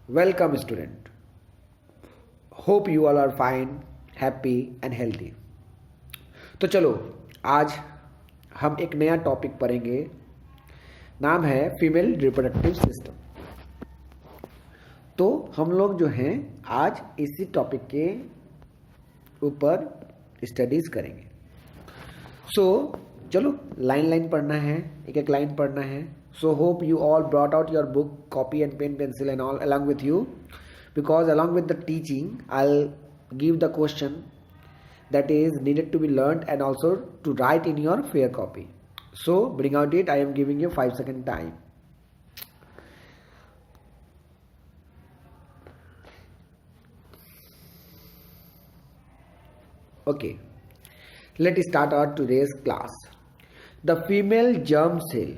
Welcome student. Hope you all are fine, happy and healthy. तो चलो आज हम एक नया टॉपिक पढ़ेंगे. नाम है फीमेल रिप्रोडक्टिव सिस्टम. तो हम लोग जो हैं आज इसी टॉपिक के ऊपर स्टडीज करेंगे. चलो लाइन लाइन पढ़ना है, एक एक लाइन पढ़ना है. So hope you all brought out your book, copy and pen, pencil and all along with you, because along with the teaching I'll give the question that is needed to be learned and also to write in your fair copy. So bring out it. I am giving you 5-second time. Okay, let's start our today's class. The female germ cell.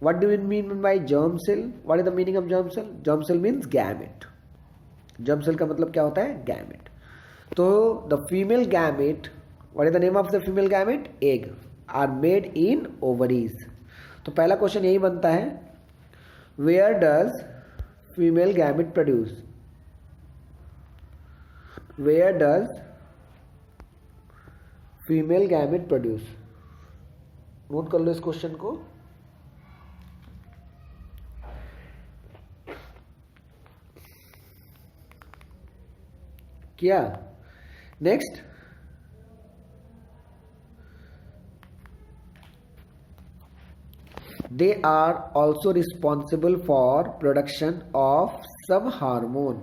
What do you mean by germ cell? What is the meaning of germ cell? Germ cell means gamete. Germ cell का मतलब क्या होता है? Gamete. तो the female gamete, what is the name of the female gamete? Egg are made in ovaries. तो पहला question यही बनता है, where does female gamete produce? Where does female gamete produce? Note कर लो इस क्वेश्चन को. किया. Next, they are also responsible for production of सब हार्मोन.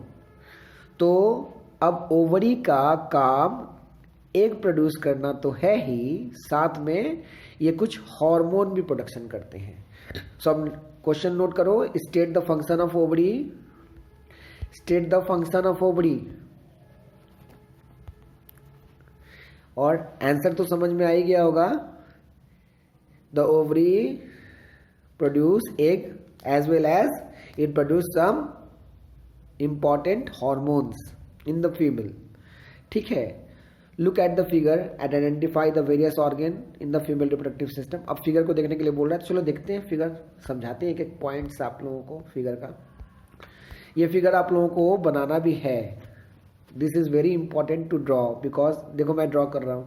तो अब ओवरी का काम एग प्रोड्यूस करना तो है ही, साथ में ये कुछ हार्मोन भी प्रोडक्शन करते हैं. सो अब क्वेश्चन नोट करो. State the function of ovary. State the function of ovary. और आंसर तो समझ में आ ही गया होगा. The ovary produce egg as well as it produce some important hormones in the female. ठीक है. Look at the figure and identify the various organ in the female reproductive system. अब फिगर को देखने के लिए बोल रहा है, चलो देखते हैं फिगर, समझाते हैं एक एक पॉइंट्स आप लोगों को फिगर का. ये फिगर आप लोगों को बनाना भी है. This is very important to draw, because देखो मैं ड्रॉ कर रहा हूं.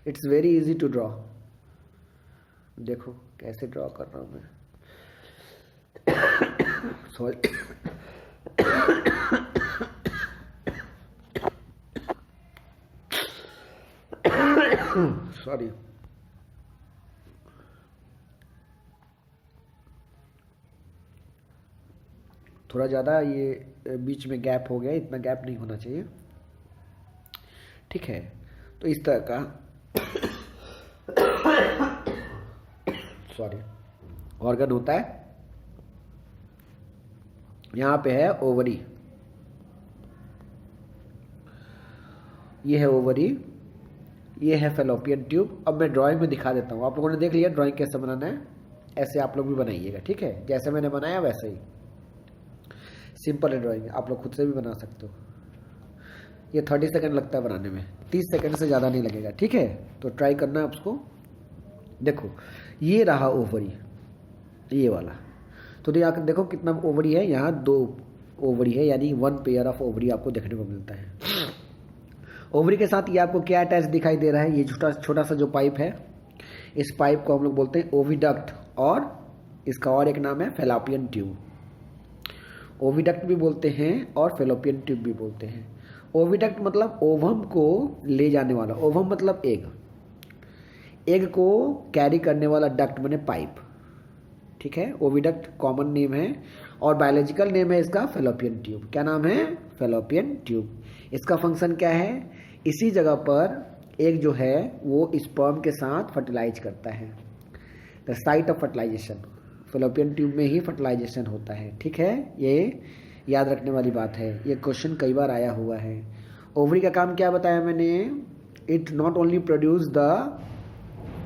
It's very easy to draw. देखो कैसे ड्रॉ कर रहा हूं मैं. सॉरी. सॉरी. थोड़ा ज़्यादा ये बीच में गैप हो गया, इतना गैप नहीं होना चाहिए. ठीक है. तो इस तरह का सॉरी ऑर्गन होता है. यहां पे है ओवरी. ये है ओवरी, ये है फेलोपियन ट्यूब. अब मैं ड्राइंग में दिखा देता हूं. आप लोगों ने देख लिया ड्राइंग कैसे बनाना है. ऐसे आप लोग भी बनाइएगा. ठीक है. जैसे मैंने बनाया वैसे ही. सिंपल है ड्राइंग, आप लोग खुद से भी बना सकते हो. ये 30 सेकंड लगता है बनाने में, 30 सेकंड से ज़्यादा नहीं लगेगा. ठीक है. तो ट्राई करना है उसको. देखो ये रहा ओवरी, ये वाला. तो यहाँ देखो कितना ओवरी है. यहाँ 2 ओवरी है, यानी 1 पेयर ऑफ ओवरी आपको देखने को मिलता है. ओवरी के साथ ये आपको क्या अटैच दिखाई दे रहा है? ये छोटा सा जो पाइप है, इस पाइप को हम लोग बोलते हैं ओविडक्ट, और इसका और एक नाम है फेलोपियन ट्यूब. ओविडक्ट भी बोलते हैं और फेलोपियन ट्यूब भी बोलते हैं. ओविडक्ट मतलब ओवम को ले जाने वाला. ओवम मतलब एग. एग को कैरी करने वाला डक्ट माने पाइप. ठीक है. ओविडक्ट कॉमन नेम है और बायोलॉजिकल नेम है इसका फेलोपियन ट्यूब. क्या नाम है? Fallopian tube. इसका फंक्शन क्या है? इसी जगह पर एग जो है वो स्पर्म के साथ फर्टिलाइज करता है. The site of fertilization. Fallopian tube में ही फर्टिलाइजेशन होता है. ठीक है. ये याद रखने वाली बात है. ये क्वेश्चन कई बार आया हुआ है. ओवरी का काम क्या बताया मैंने? It not only produce the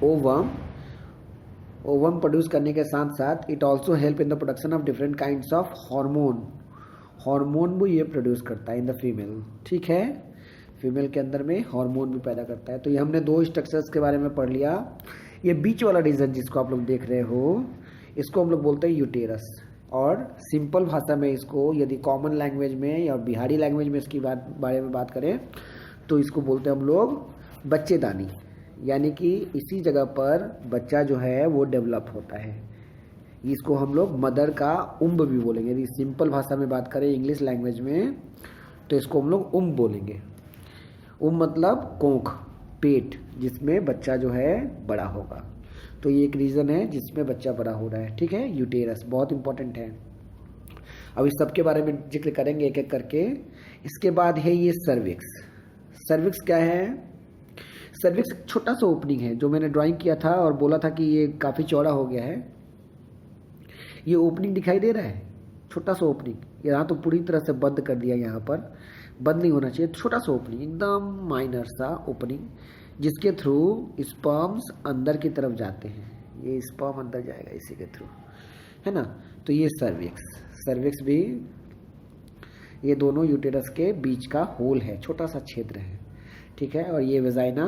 ovum. Ovum produce करने के साथ साथ it also help in the production of different kinds of hormone. Hormone भी ये प्रोड्यूस करता है इन द फीमेल. ठीक है. फीमेल के अंदर में हार्मोन भी पैदा करता है. तो ये हमने 2 स्ट्रक्चर्स के बारे में पढ़ लिया. ये बीच वाला रीजन जिसको आप लोग देख रहे हो, इसको हम लोग बोलते हैं यूटेरस. और सिंपल भाषा में इसको यदि कॉमन लैंग्वेज में या बिहारी लैंग्वेज में इसकी बारे में बात करें तो इसको बोलते हैं हम लोग बच्चेदानी। यानी कि इसी जगह पर बच्चा जो है वो डेवलप होता है। इसको हम लोग मदर का उम्ब भी बोलेंगे। यदि सिंपल भाषा में बात करें इंग्लिश लैंग्वेज में तो इसको हम लोग उम्ब बोलेंगे। उम्ब मतलब कोंख, पेट, जिसमें बच्चा जो है बड़ा होगा। तो ये एक रीज़न है जिसमें बच्चा बड़ा हो रहा है। ठीक है, यूटेरस बहुत इंपॉर्टेंट है। अब इस सब के बारे में जिक्र करेंगे एक एक करके। इसके बाद है ये सर्विक्स। सर्विक्स क्या है? सर्विक्स एक छोटा सा ओपनिंग है जो मैंने ड्राइंग किया था और बोला था कि ये काफ़ी चौड़ा हो गया है। ये ओपनिंग दिखाई दे रहा है, छोटा सा ओपनिंग। यहाँ तो पूरी तरह से बंद कर दिया, यहाँ पर बंद नहीं होना चाहिए। छोटा सा ओपनिंग, एकदम माइनर सा ओपनिंग, जिसके थ्रू स्पर्म्स अंदर की तरफ जाते हैं। ये स्पर्म अंदर जाएगा इसी के थ्रू, है ना। तो ये सर्विक्स भी ये दोनों यूटेरस के बीच का होल है, छोटा सा क्षेत्र है। ठीक है, और ये वेजाइना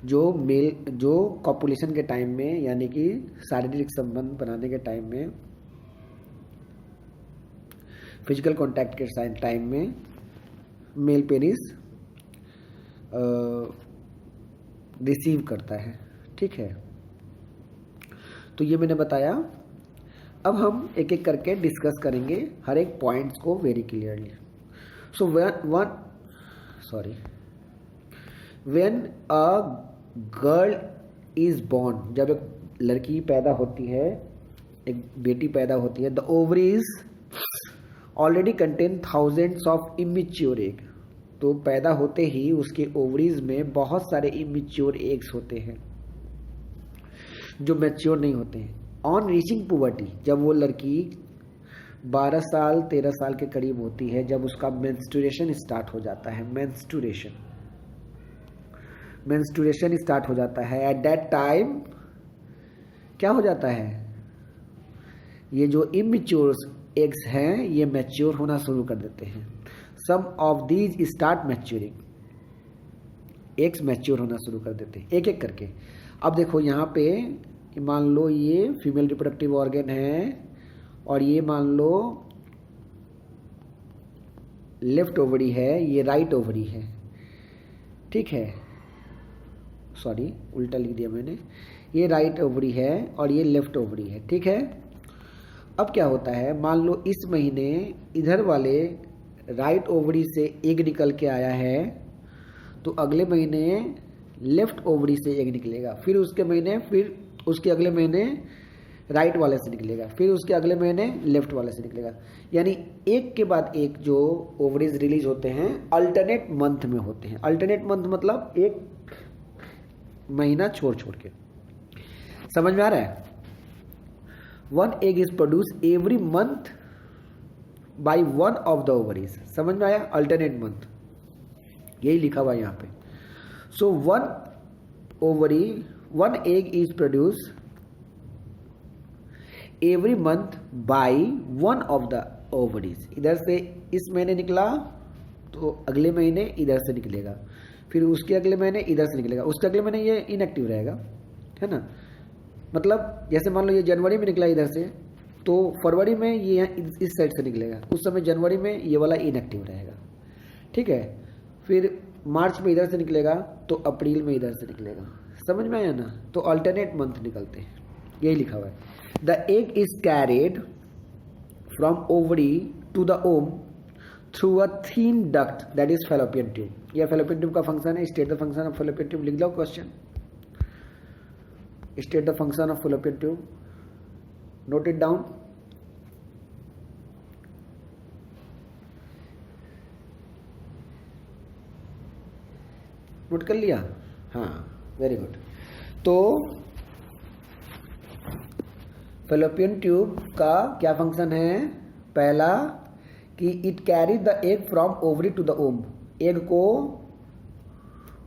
जो कॉपुलेशन के टाइम में यानी कि शारीरिक संबंध बनाने के टाइम में, फिजिकल कांटेक्ट के टाइम में मेल पेनिस रिसीव करता है। ठीक है, तो ये मैंने बताया। अब हम एक एक करके डिस्कस करेंगे हर एक पॉइंट्स को very clearly. So when a girl is born, जब एक लड़की पैदा होती है, एक बेटी पैदा होती है, the ovaries already contain thousands of immature egg. तो पैदा होते ही उसके ओवरीज में बहुत सारे इमेच्योर एग्स होते हैं जो मैच्योर नहीं होते हैं। ऑन रीचिंग पुबर्टी, जब वो लड़की 12 साल 13 साल के करीब होती है, जब उसका मेंस्ट्रुएशन स्टार्ट हो जाता है, मेंस्ट्रुएशन स्टार्ट हो जाता है, एट दैट टाइम क्या हो जाता है, ये जो इमेच्योर एग्स हैं ये मैच्योर होना शुरू कर देते हैं। Some of these start maturing, eggs mature होना शुरू कर देते हैं एक एक करके। अब देखो यहाँ पे मान लो ये फीमेल रिप्रोडक्टिव ऑर्गन है और ये मान लो लेफ्ट ओवरी है, ये राइट ओवरी है। ठीक है, सॉरी उल्टा लिख दिया मैंने। ये राइट ओवरी है और ये लेफ्ट ओवरी है। ठीक है, अब क्या होता है, मान लो इस महीने इधर वाले राइट ओवरी से एग निकल के आया है, तो अगले महीने लेफ्ट ओवरी से एग निकलेगा, फिर उसके अगले महीने राइट वाले से निकलेगा, फिर उसके अगले महीने लेफ्ट वाले से निकलेगा। यानी एक के बाद एक जो ओवरीज रिलीज होते हैं अल्टरनेट मंथ में होते हैं। अल्टरनेट मंथ मतलब एक महीना छोड़ छोड़ के। समझ में आ रहा है? One egg is produce every month by one of the ovaries. समझ में आया? अल्टरनेट मंथ यही लिखा हुआ है यहाँ पे। So one egg is produce every month by one of the ovaries. इधर से इस महीने निकला तो अगले महीने इधर से निकलेगा, फिर उसके अगले महीने इधर से निकलेगा, उसके अगले महीने ये इनएक्टिव रहेगा, है ना। मतलब जैसे मान लो ये जनवरी में निकला इधर से, तो फरवरी में ये इस साइड से निकलेगा, उस समय जनवरी में ये वाला इनएक्टिव रहेगा। ठीक है, फिर मार्च में इधर से निकलेगा तो अप्रैल में इधर से निकलेगा। समझ में आया ना? तो अल्टरनेट मंथ निकलते हैं, यही लिखा हुआ है। The egg is carried from ovary to the womb through a thin duct that is fallopian tube. यह फैलोपियन ट्यूब का फंक्शन है। State the function of fallopian tube लिख लो question. State the function of fallopian tube, note it down. Note कर लिया? हाँ, very good. तो fallopian tube का क्या फंक्शन है? पहला कि it carry the egg from ovary to the womb. Egg को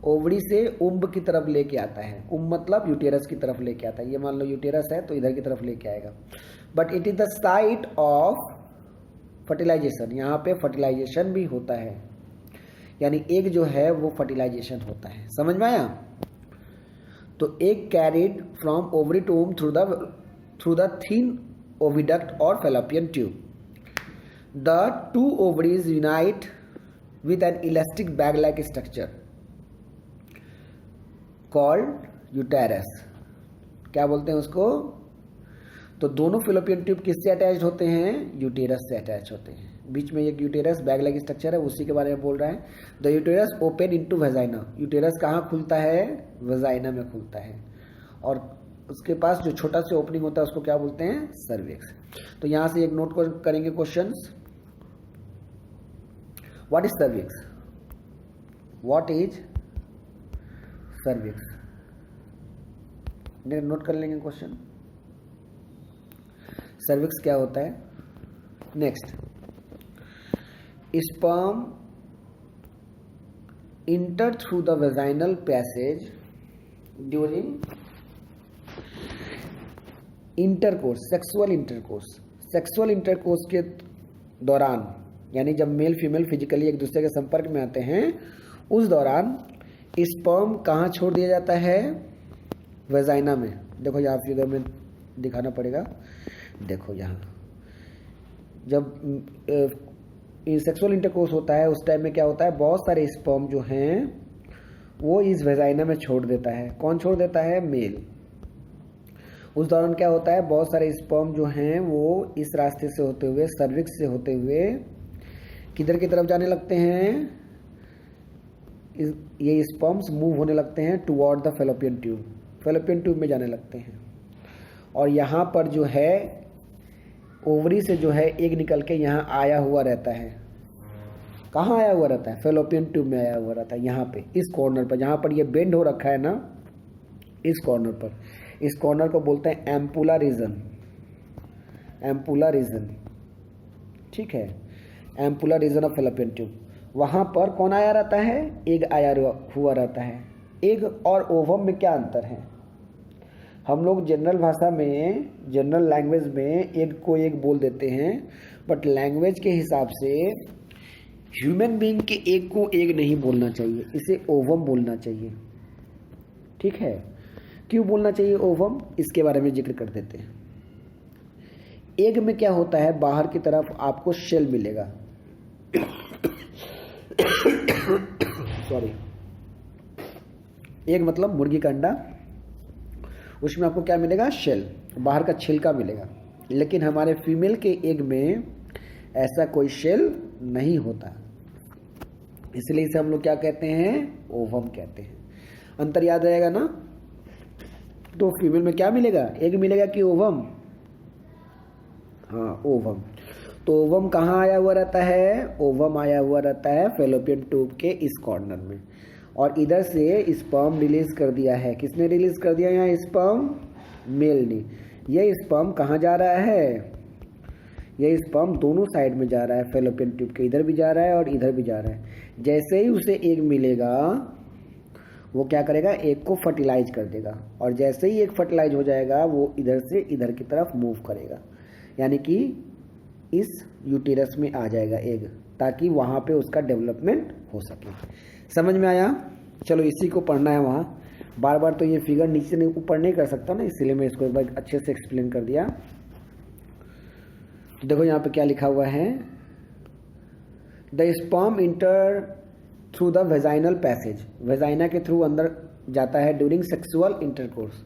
ओवरी से उम्ब की तरफ लेके आता है। उम्ब मतलब यूटेरस की तरफ लेके आता है। ये मान लो यूटेरस है तो इधर की तरफ लेके आएगा। But it is the site of fertilization. यहाँ पे फर्टिलाइजेशन भी होता है, यानी एग जो है वो फर्टिलाइजेशन होता है। समझ में आया? तो egg carried from ovary to womb through the thin oviduct और fallopian tube. The two ovaries unite with an elastic bag-like structure called uterus. क्या बोलते हैं उसको? तो दोनों फेलोपियन ट्यूब किससे अटैच होते हैं? यूटेरस से अटैच होते हैं. बीच में एक यूटेरस बैग लाइक स्ट्रक्चर है, उसी के बारे में बोल रहा है. The uterus open into vagina. Uterus कहाँ खुलता है? वेजाइना में खुलता है. और उसके पास जो छोटा सा ओपनिंग होता है उसको क्या बोलते हैं? सर्विक्स. तो यहां से एक नोट करेंगे questions. What is cervix? What is cervix? Note कर लेंगे क्वेश्चन. सर्विक्स क्या होता है? Next, sperm inter through the vaginal passage during intercourse, sexual intercourse. Sexual intercourse के दौरान, यानी जब मेल फीमेल फिजिकली एक दूसरे के संपर्क में आते हैं, उस दौरान स्पर्म कहाँ छोड़ दिया जाता है? वेजाइना में. देखो यहाँ फिगर में दिखाना पड़ेगा. देखो यहाँ जब सेक्सुअल इंटरकोर्स होता है उस टाइम में क्या होता है? बहुत सारे स्पर्म जो हैं वो इस वेजाइना में छोड़ देता है. कौन छोड़ देता है? मेल. उस दौरान क्या होता है? बहुत सारे स्पर्म जो हैं वो इस रास्ते से होते हुए, सर्विक्स से होते हुए किधर की तरफ जाने लगते हैं? ये स्पर्म्स मूव होने लगते हैं toward the fallopian tube. Fallopian tube में जाने लगते हैं. और यहाँ पर जो है ओवरी से जो है एग निकल के यहाँ आया हुआ रहता है. कहाँ आया हुआ रहता है? फेलोपियन ट्यूब में आया हुआ रहता है. यहाँ पे इस कॉर्नर पर, जहाँ पर ये बेंड हो रखा है ना, इस कॉर्नर पर. इस कॉर्नर को बोलते हैं एम्पुला रीजन. एम्पुला रीजन, ठीक है, ampulla reason of fallopian tube. वहाँ पर कौन आया रहता है? एग आया हुआ रहता है. एग और ओवम में क्या अंतर है? हम लोग जनरल भाषा में, जनरल लैंग्वेज में एग को एग बोल देते हैं, बट लैंग्वेज के हिसाब से ह्यूमन बीइंग के एग को एग नहीं बोलना चाहिए, इसे ओवम बोलना चाहिए. ठीक है. क्यों बोलना चाहिए ओवम? इसके बारे में जिक्र कर देते हैं. एग में क्या होता है? बाहर की तरफ आपको शेल मिलेगा. सॉरी, एग मतलब मुर्गी का अंडा. उसमें आपको क्या मिलेगा? शेल, बाहर का छिलका मिलेगा. लेकिन हमारे फीमेल के एग में ऐसा कोई शेल नहीं होता, इसलिए इसे हम लोग क्या कहते हैं? ओवम कहते हैं. अंतर याद रहेगा ना? तो फीमेल में क्या मिलेगा? एग मिलेगा कि ओवम? हाँ, ओवम. तो ओवम कहाँ आया हुआ रहता है? ओवम आया हुआ रहता है फेलोपियन ट्यूब के इस कॉर्नर में. और इधर से स्पर्म रिलीज कर दिया है. किसने रिलीज कर दिया? यहाँ स्पर्म मेल ने. यह स्पर्म कहाँ जा रहा है? यह स्पर्म दोनों साइड में जा रहा है. फेलोपियन ट्यूब के इधर भी जा रहा है और इधर भी जा रहा है. जैसे ही उसे एग मिलेगा वो क्या करेगा? एग को फर्टिलाइज कर देगा. और जैसे ही एग फर्टिलाइज हो जाएगा वो इधर से इधर की तरफ मूव करेगा, यानी कि इस यूटेरस में आ जाएगा एग, ताकि वहाँ पे उसका डेवलपमेंट हो सके. समझ में आया? चलो इसी को पढ़ना है वहाँ. बार बार तो ये फिगर नीचे नहीं ऊपर नहीं कर सकता ना, इसीलिए मैं इसको एक बार अच्छे से एक्सप्लेन कर दिया. तो देखो यहाँ पे क्या लिखा हुआ है? The sperm inter through the vaginal passage. Vagina के थ्रू अंदर जाता है ड्यूरिंग सेक्सुअल इंटरकोर्स.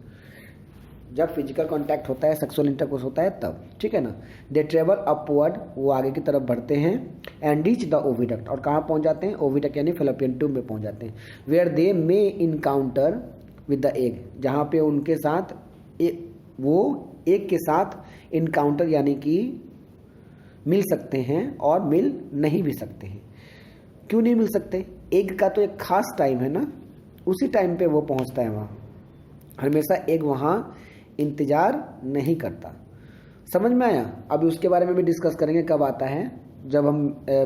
जब फिजिकल कांटेक्ट होता है, सेक्सुअल इंटरकोर्स होता है तब. ठीक है ना? दे ट्रेवल अपवर्ड, वो आगे की तरफ बढ़ते हैं. एंड रीच द ओविडक्ट, और कहाँ पहुँच जाते हैं? ओविडक्ट यानी फेलोपियन ट्यूब में पहुँच जाते हैं. Where they may encounter with the egg, जहाँ पे उनके साथ वो एग के साथ इनकाउंटर यानी कि मिल सकते हैं और मिल नहीं भी सकते हैं. क्यों नहीं मिल सकते? एग का तो एक खास टाइम है ना, उसी टाइम पे वो पहुंचता है वहाँ. हमेशा एग वहाँ इंतजार नहीं करता. समझ में आया? अभी उसके बारे में भी डिस्कस करेंगे. कब आता है? जब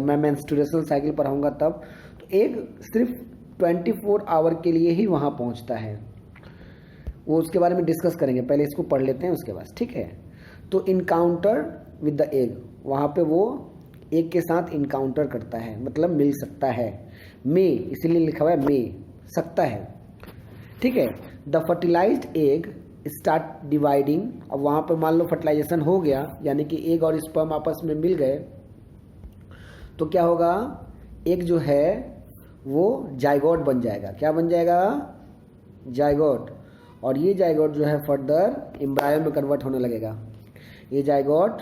मैं मेंस्ट्रुएशनल साइकिल पढ़ाऊंगा तब. तो एग सिर्फ 24 आवर के लिए ही वहाँ पहुँचता है. वो उसके बारे में डिस्कस करेंगे. पहले इसको पढ़ लेते हैं उसके बाद. ठीक है? तो इनकाउंटर विद द एग, वहाँ पे वो एग के साथ इनकाउंटर करता है, मतलब मिल सकता है. मे इसलिए लिखा हुआ है मे, सकता है. ठीक है? The fertilized egg start dividing, और वहाँ पर मान लो फर्टिलाइजेशन हो गया, यानी कि एग और स्पर्म आपस में मिल गए, तो क्या होगा, एक जो है वो जाइगोट बन जाएगा। क्या बन जाएगा? जाइगोट। और ये जाइगोट जो है फर्दर एम्ब्रायो में कन्वर्ट होने लगेगा। ये जाइगोट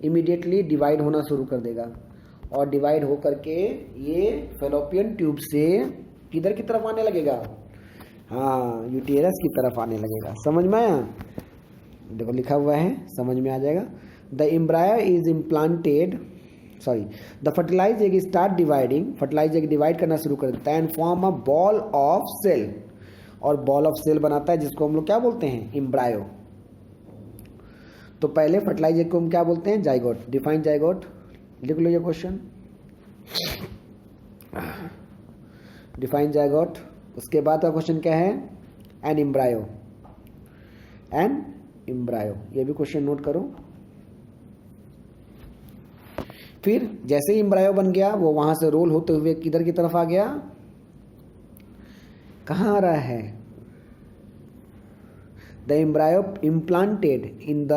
इमीडिएटली डिवाइड होना शुरू कर देगा, और डिवाइड हो करके ये फेलोपियन ट्यूब से किधर की तरफ आने लगेगा? हाँ, यूटेरस की तरफ आने लगेगा। समझ में आया? देखो लिखा हुआ है, समझ में आ जाएगा। The embryo is implanted, sorry, the fertilize egg start dividing, fertilize egg divide करना शुरू कर देता है and form a ball of cell, और बॉल ऑफ सेल बनाता है जिसको हम लोग क्या बोलते हैं? एम्ब्रायो। तो पहले फर्टिलाइज एग को हम क्या बोलते हैं? जाइगोट। डिफाइन जाइगोट, लिख लो ये क्वेश्चन। Define zygote. उसके बाद का क्वेश्चन क्या है? N embryo. एन एम्ब्रायो, ये भी क्वेश्चन नोट करो। फिर जैसे ही एम्ब्रायो बन गया, वो वहां से रोल होते हुए किधर की तरफ आ गया? कहाँ आ रहा है? The embryo implanted in the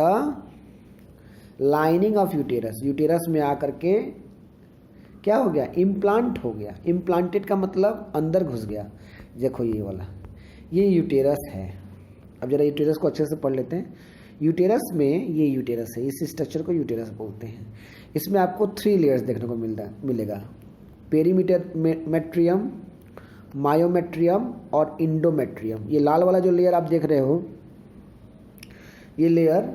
lining of uterus, uterus में आकर के क्या हो गया? इम्प्लांट हो गया। इम्प्लांटेड का मतलब अंदर घुस गया। देखो ये वाला, ये यूटेरस है। अब जरा यूटेरस को अच्छे से पढ़ लेते हैं। यूटेरस में, ये यूटेरस है, इस स्ट्रक्चर को यूटेरस बोलते हैं। इसमें आपको 3 लेयर्स देखने को मिलेगा। पेरीमेट्रियम, मायोमेट्रियम और इंडोमेट्रियम। ये लाल वाला जो लेयर आप देख रहे हो, ये लेयर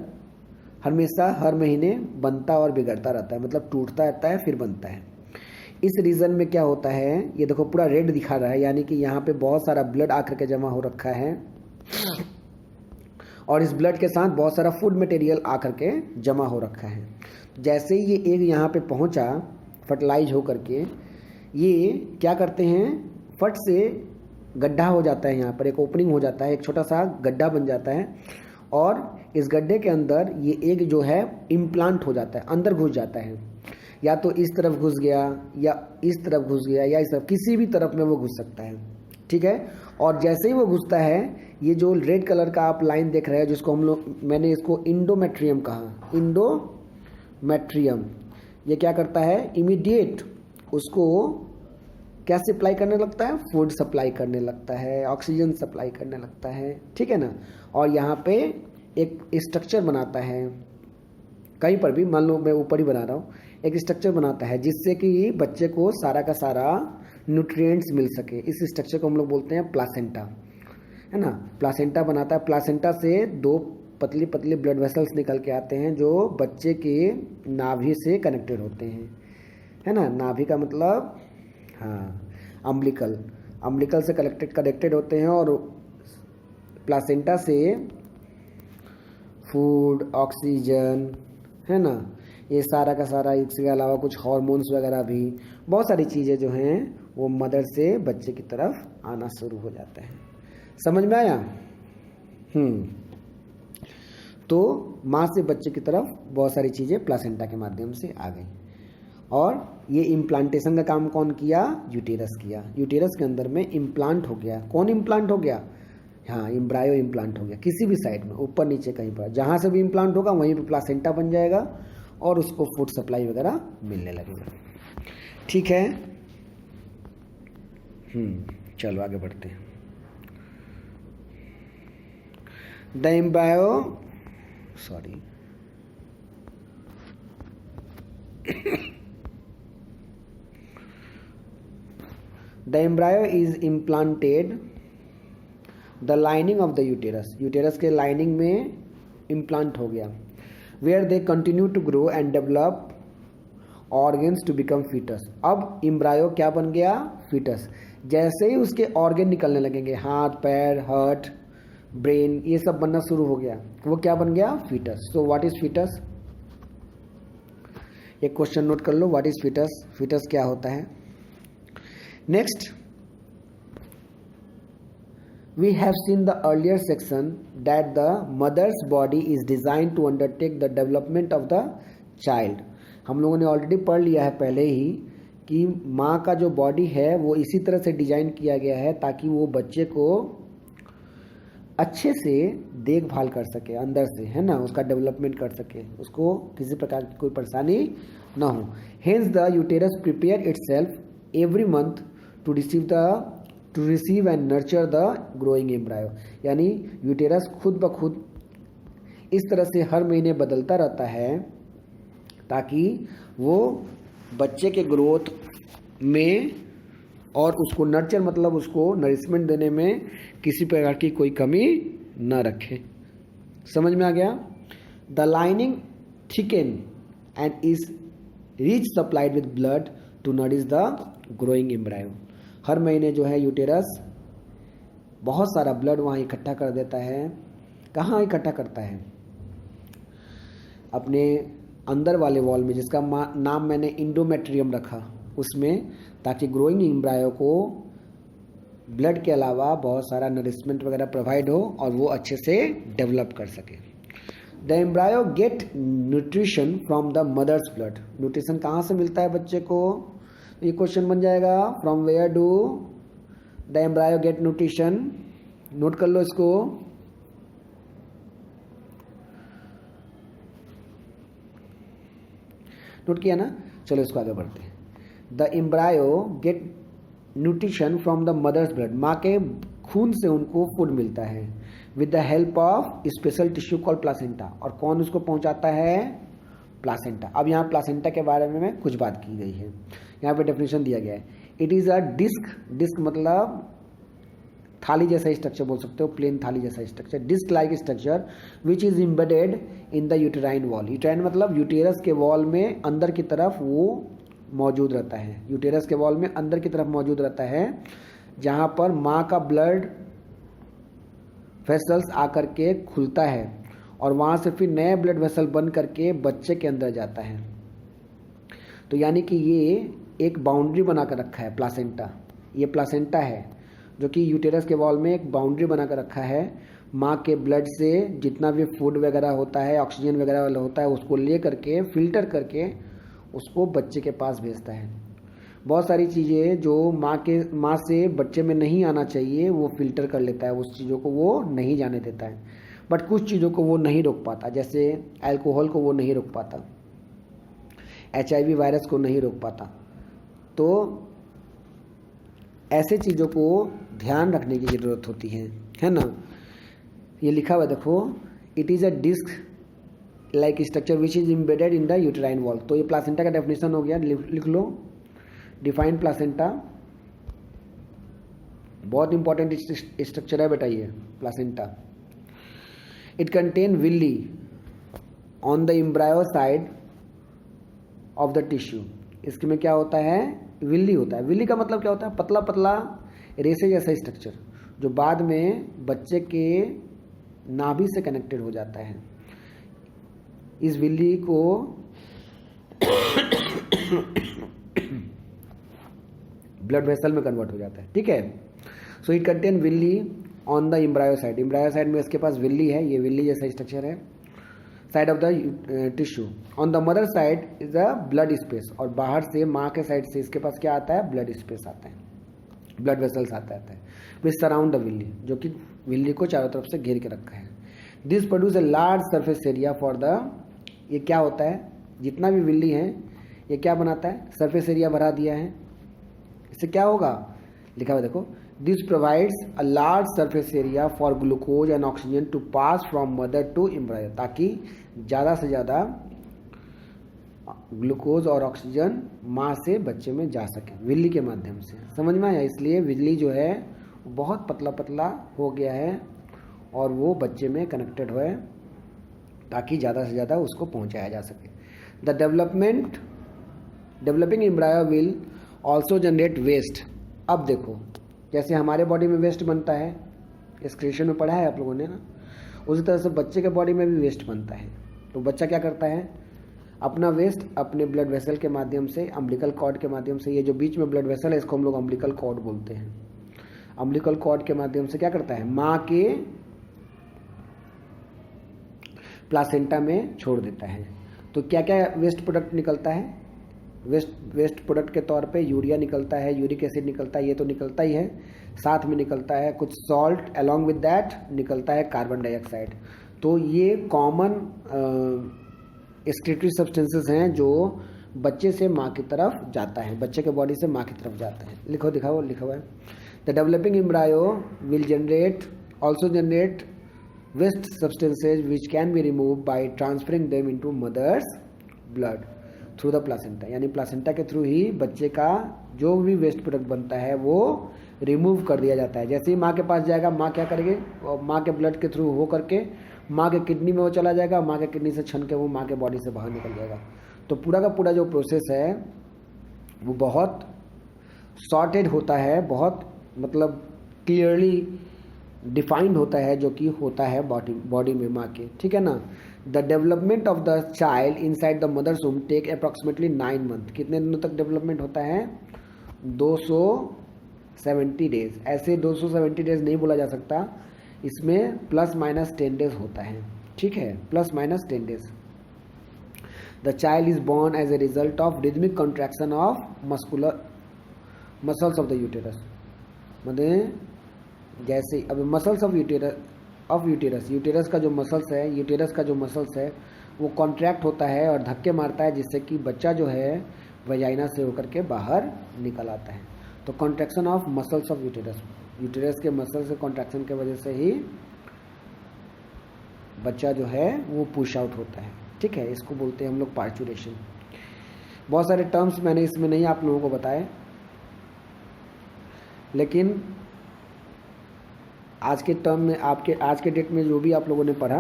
हमेशा हर महीने बनता और बिगड़ता रहता है, मतलब टूटता रहता है फिर बनता है। इस रीजन में क्या होता है, ये देखो पूरा रेड दिखा रहा है, यानी कि यहाँ पे बहुत सारा ब्लड आकर के जमा हो रखा है, और इस ब्लड के साथ बहुत सारा फूड मटेरियल आकर के जमा हो रखा है। जैसे ही ये एग यहाँ पे पहुँचा फर्टिलाइज हो करके, ये क्या करते हैं, फट से गड्ढा हो जाता है, यहाँ पर एक ओपनिंग हो जाता है, एक छोटा सा गड्ढा बन जाता है, और इस गड्ढे के अंदर ये एग जो है इम्प्लांट हो जाता है, अंदर घुस जाता है। या तो इस तरफ घुस गया, या इस तरफ घुस गया, या इस तरफ, किसी भी तरफ में वो घुस सकता है। ठीक है। और जैसे ही वो घुसता है, ये जो रेड कलर का आप लाइन देख रहे हैं, जिसको हम लोग, मैंने इसको इंडोमेट्रियम कहा, इंडोमेट्रियम, ये क्या करता है, इमीडिएट उसको क्या सप्लाई करने लगता है? फूड सप्लाई करने लगता है, ऑक्सीजन सप्लाई करने लगता है। ठीक है ना। और यहाँ पे एक स्ट्रक्चर बनाता है, कहीं पर भी, मान लो मैं ऊपर ही बना रहा हूँ, एक स्ट्रक्चर बनाता है जिससे कि बच्चे को सारा का सारा न्यूट्रिएंट्स मिल सके। इस स्ट्रक्चर को हम लोग बोलते हैं प्लासेंटा, है ना। प्लासेंटा बनाता है। प्लासेंटा से 2 पतली पतली ब्लड वेसल्स निकल के आते हैं जो बच्चे के नाभि से कनेक्टेड होते हैं, है ना। नाभि का मतलब, हाँ, अम्बिलिकल से कनेक्टेड होते हैं, और प्लासेंटा से फूड, ऑक्सीजन, है ना, ये सारा का सारा, इसके अलावा कुछ हार्मोन्स वगैरह भी, बहुत सारी चीज़ें जो हैं वो मदर से बच्चे की तरफ आना शुरू हो जाता है। समझ में आया? तो माँ से बच्चे की तरफ बहुत सारी चीज़ें प्लासेंटा के माध्यम से आ गई, और ये इम्प्लांटेशन का काम कौन किया? यूटेरस किया। यूटेरस के अंदर में इम्प्लांट हो गया। कौन इम्प्लांट हो गया? हाँ, एम्ब्रायो इम्प्लांट हो गया। किसी भी साइड में, ऊपर नीचे कहीं पर, जहाँ से भी इम्प्लांट होगा वहीं पे प्लासेंटा बन जाएगा, और उसको फूड सप्लाई वगैरह मिलने लगेगा। ठीक है। चलो आगे बढ़ते हैं। The embryo, sorry, the embryo is implanted the lining of the uterus, uterus के लाइनिंग में इम्प्लांट हो गया, where they continue to grow and develop organs to become fetus। अब एम्ब्रायो क्या बन गया? फीटस। जैसे ही उसके ऑर्गन निकलने लगेंगे, हाथ, पैर, हार्ट, ब्रेन, ये सब बनना शुरू हो गया, वो क्या बन गया? Foetus. So what is foetus? एक क्वेश्चन नोट कर लो, व्हाट इज फीटस? फीटस क्या होता है? Next, we have seen the earlier section that the mother's body is designed to undertake the development of the child। हम लोगों ने already पढ़ लिया है पहले ही कि माँ का जो बॉडी है वो इसी तरह से डिजाइन किया गया है ताकि वो बच्चे को अच्छे से देखभाल कर सके अंदर से, है ना, उसका डेवलपमेंट कर सके, उसको किसी प्रकार की कोई परेशानी ना हो। Hence the uterus prepare itself every month to receive and nurture the growing embryo. यानी यूटेरस खुद ब खुद इस तरह से हर महीने बदलता रहता है ताकि वो बच्चे के ग्रोथ में और उसको नर्चर मतलब उसको नरिशमेंट देने में किसी प्रकार की कोई कमी न रखे। समझ में आ गया? The lining thicken and is rich supplied with blood to nourish the growing embryo. हर महीने जो है यूटेरस बहुत सारा ब्लड वहाँ इकट्ठा कर देता है। कहाँ इकट्ठा करता है? अपने अंदर वाले वॉल में, जिसका नाम मैंने इंडोमेट्रियम रखा, उसमें, ताकि ग्रोइंग एम्ब्रायो को ब्लड के अलावा बहुत सारा नरिशमेंट वगैरह प्रोवाइड हो और वो अच्छे से डेवलप कर सके। The embryo get nutrition from the mother's blood. Nutrition कहाँ से मिलता है बच्चे को? ये क्वेश्चन बन जाएगा, from where do the embryo get nutrition. Note कर लो इसको। नोट किया ना? चलो इसको आगे बढ़ते हैं। The embryo get nutrition from the mother's blood. माँ के खून से उनको फूड मिलता है with the help of special tissue called placenta. और कौन उसको पहुंचाता है? प्लासेंटा। अब यहाँ प्लासेंटा के बारे में कुछ बात की गई है, यहाँ पे डेफिनेशन दिया गया है। It is a disc. Disc मतलब थाली जैसा स्ट्रक्चर बोल सकते हो, प्लेन थाली जैसा structure, disc like structure which is embedded in the uterine wall. Uterine मतलब यूटेरस के वॉल में अंदर की तरफ वो मौजूद रहता है। यूटेरस के वॉल में अंदर की तरफ मौजूद रहता है, जहाँ पर माँ का ब्लड वेसल्स आकर के खुलता है और वहाँ से फिर नए ब्लड वेसल बन करके बच्चे के अंदर जाता है। तो यानी कि ये एक बाउंड्री बना कर रखा है प्लासेंटा। ये प्लासेंटा है जो कि यूटेरस के वॉल में एक बाउंड्री बना कर रखा है। माँ के ब्लड से जितना भी फूड वगैरह होता है, ऑक्सीजन वगैरह होता है, उसको ले करके फिल्टर करके उसको बच्चे के पास भेजता है। बहुत सारी चीज़ें जो माँ से बच्चे में नहीं आना चाहिए वो फिल्टर कर लेता है, उस चीज़ों को वो नहीं जाने देता है। बट कुछ चीज़ों को वो नहीं रोक पाता, जैसे अल्कोहल को वो नहीं रोक पाता, HIV वायरस को नहीं रोक पाता। तो ऐसे चीज़ों को ध्यान रखने की ज़रूरत होती है ना। ये लिखा हुआ देखो, it is a disc like structure which is embedded in the uterine wall. तो ये प्लासेंटा का डेफिनेशन हो गया, लिख लो। डिफाइन प्लासेंटा, बहुत इंपॉर्टेंट स्ट्रक्चर है बेटा ये placenta. It contain villi on the embryo side of the tissue. इसके में क्या होता है? विल्ली होता है। विल्ली का मतलब क्या होता है? पतला पतला रेशे जैसा स्ट्रक्चर जो बाद में बच्चे के नाभि से कनेक्टेड हो जाता है। इस विल्ली को ब्लड वेसल में कन्वर्ट हो जाता है, ठीक है। So it contain villi on the embryo side. Embryo side में इसके पास विल्ली है, ये विल्ली जैसा स्ट्रक्चर है, side of the tissue. On the mother side is a blood space. और बाहर से माँ के साइड से इसके पास क्या आता है? ब्लड स्पेस आता है, ब्लड वेसल्स आता है विच सराउंड द विल्ली, जो कि विल्ली को चारों तरफ से घेर के रखा है। This produce a large surface area for the, ये क्या होता है? जितना भी विल्ली है ये क्या बनाता है? सरफेस एरिया बढ़ा दिया है। इससे क्या होगा? लिखा हुआ देखो, this provides a large surface area for glucose and oxygen to pass from mother to embryo, ताकि ज़्यादा से ज़्यादा ग्लूकोज और ऑक्सीजन माँ से बच्चे में जा सके विल्ली के माध्यम से। समझ में आया? इसलिए विल्ली जो है बहुत पतला पतला हो गया है और वो बच्चे में कनेक्टेड है ताकि ज़्यादा से ज़्यादा उसको पहुँचाया जा सके। The developing embryo will also generate waste. अब देखो, जैसे हमारे बॉडी में वेस्ट बनता है, एक्सक्रीशन में पढ़ा है आप लोगों ने ना, उसी तरह से बच्चे के बॉडी में भी वेस्ट बनता है। तो बच्चा क्या करता है? अपना वेस्ट अपने ब्लड वेसल के माध्यम से, अम्बिलिकल कॉर्ड के माध्यम से, ये जो बीच में ब्लड वेसल है इसको हम लोग अम्बिलिकल कॉर्ड बोलते हैं। अम्बिलिकल कॉर्ड के माध्यम से क्या करता है? माँ के प्लासेंटा में छोड़ देता है। तो क्या क्या वेस्ट प्रोडक्ट निकलता है? वेस्ट प्रोडक्ट के तौर पे यूरिया निकलता है, यूरिक एसिड निकलता है, ये तो निकलता ही है। साथ में निकलता है कुछ सॉल्ट, अलॉन्ग विद दैट निकलता है कार्बन डाइऑक्साइड। तो ये कॉमन एक्सक्रीटरी सब्सटेंसेस हैं जो बच्चे से माँ की तरफ जाता है, बच्चे के बॉडी से माँ की तरफ जाता है। लिखो, दिखाओ, लिखा हुआ है the developing embryo will also generate waste substances which can be remove by transferring them into mother's blood through the placenta. यानी प्लासेंटा के थ्रू ही बच्चे का जो भी वेस्ट प्रोडक्ट बनता है वो रिमूव कर दिया जाता है। जैसे ही माँ के पास जाएगा, माँ क्या करेगी, और माँ के ब्लड के थ्रू हो करके माँ के किडनी में वो चला जाएगा, माँ के किडनी से छन के वो माँ के बॉडी से बाहर निकल जाएगा। तो पूरा का पूरा जो प्रोसेस है वो बहुत सॉर्टेड होता है, बहुत मतलब क्लियरली डिफाइंड होता है, जो कि होता है बॉडी में माँ के, ठीक है ना। The development of the child inside the mother's womb take approximately 9 month. कितने दिनों तक डेवलपमेंट होता है? 270 डेज। ऐसे 270 डेज नहीं बोला जा सकता, इसमें +- 10 होता है, ठीक है, +- 10 the child is born as a result of rhythmic contraction of muscles of the uterus. मतलब जैसे अब मसल्स ऑफ यूटेरस, यूटेरस का जो मसल्स है वो कॉन्ट्रैक्ट होता है और धक्के मारता है, जिससे कि बच्चा जो है वजाइना से होकर के बाहर निकल आता है। तो contraction of muscles of uterus के मसल्स के कॉन्ट्रैक्शन के वजह से ही बच्चा जो है वो पुश आउट होता है, ठीक है। इसको बोलते हैं हम लोग पार्चुरेशन। बहुत सारे टर्म्स मैंने इसमें नहीं आप लोगों को बताए, लेकिन आज के टर्म में आज के डेट में जो भी आप लोगों ने पढ़ा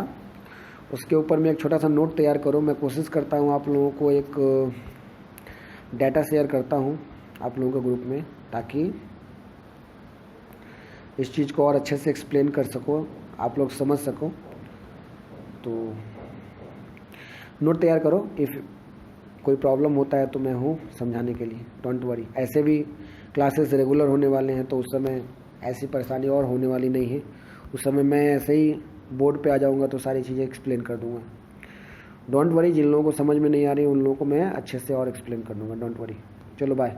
उसके ऊपर मैं एक छोटा सा नोट तैयार करूँ। मैं कोशिश करता हूँ आप लोगों को एक डाटा शेयर करता हूँ आप लोगों के ग्रुप में, ताकि इस चीज़ को और अच्छे से एक्सप्लेन कर सको, आप लोग समझ सको। तो नोट तैयार करो, इफ़ कोई प्रॉब्लम होता है तो मैं हूँ समझाने के लिए, डोंट वरी। ऐसे भी क्लासेस रेगुलर होने वाले हैं, तो उस समय ऐसी परेशानी और होने वाली नहीं है। उस समय मैं ऐसे ही बोर्ड पे आ जाऊँगा तो सारी चीज़ें एक्सप्लेन कर दूँगा, डोंट वरी। जिन लोगों को समझ में नहीं आ रही उन लोगों को मैं अच्छे से और एक्सप्लेन कर दूँगा, डोंट वरी। चलो बाय।